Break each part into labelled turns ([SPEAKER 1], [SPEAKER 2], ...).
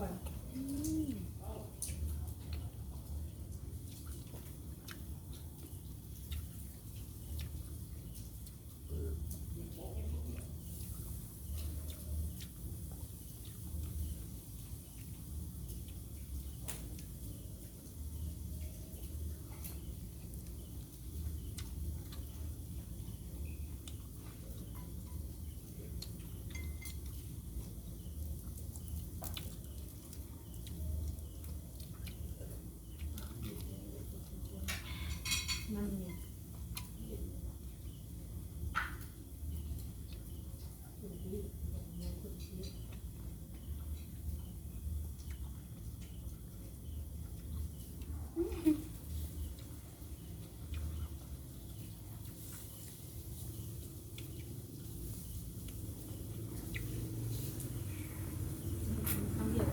[SPEAKER 1] ก่อนมันเนี่ยคำเดียว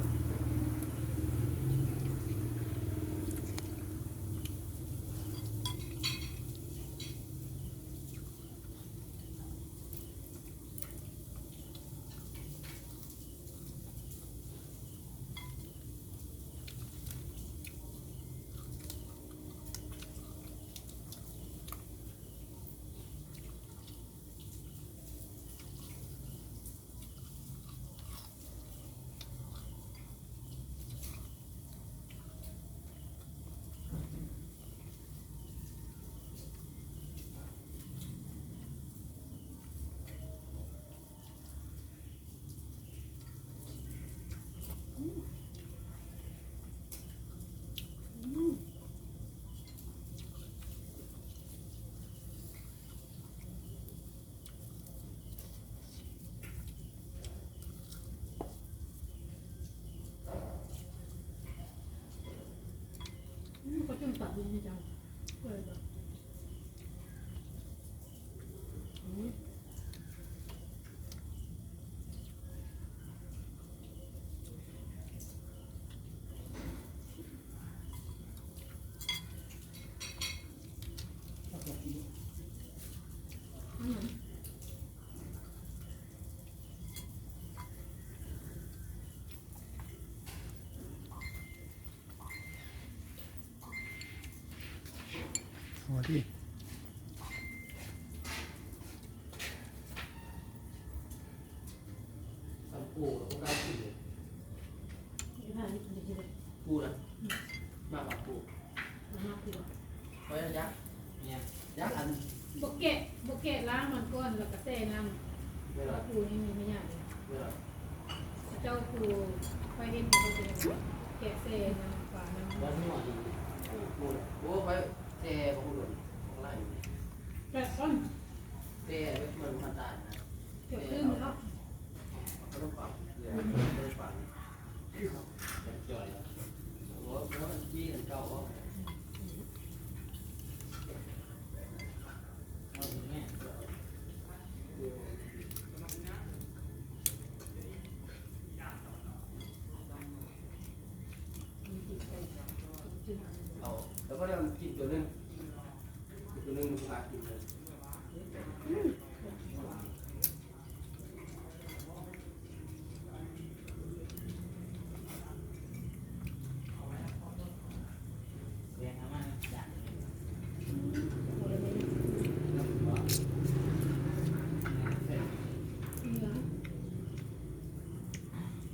[SPEAKER 1] ก็จึงตัดดีจังเลยแบบ
[SPEAKER 2] สวัสดี
[SPEAKER 3] ปูแล้วก็ได้ปูเลย
[SPEAKER 1] ที่ผ่านนี่คือจะ
[SPEAKER 3] ปูนะมากกว่าปู
[SPEAKER 1] มากที่ว่า
[SPEAKER 3] เพราะยักษ์เนี่ยยักษ์อัน
[SPEAKER 1] บกเกะล้างมันก้อนแล้วก็เต้น้
[SPEAKER 3] ไม่หรอ
[SPEAKER 1] ำปูนี่มีไม่ยากเลย
[SPEAKER 3] ไม่หรอ
[SPEAKER 1] เจ้าปูไปเห็นมันก็เป็นแกะเต้น้ำปลาน้ำ
[SPEAKER 3] วันนี้วันดีปูเลยโอ้ไปเตะพวกคุณของไล่
[SPEAKER 1] แกะก้อน
[SPEAKER 3] เตะไม่เหมือนมันตายนะ
[SPEAKER 1] เกี่ยวขึ้นแล้ว
[SPEAKER 3] เขาต้องปรับเดี๋ยวต้องปรับจ่อยโอ้โหมันจี้กันเก่าก็เอาถึงแม่เอาแล้วก็เริ่มกินตัวนึงตัวนึงพากินเลย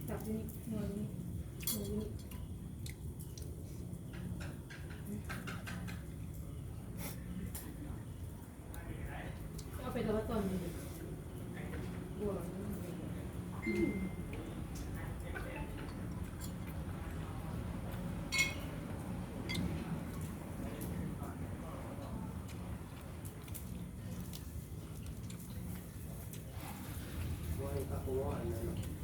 [SPEAKER 1] จับนี่นอนนี่นอนนี่เอาไปแล้วตอนนี้บัว
[SPEAKER 3] ว่าให้ตักหัวอันนั้น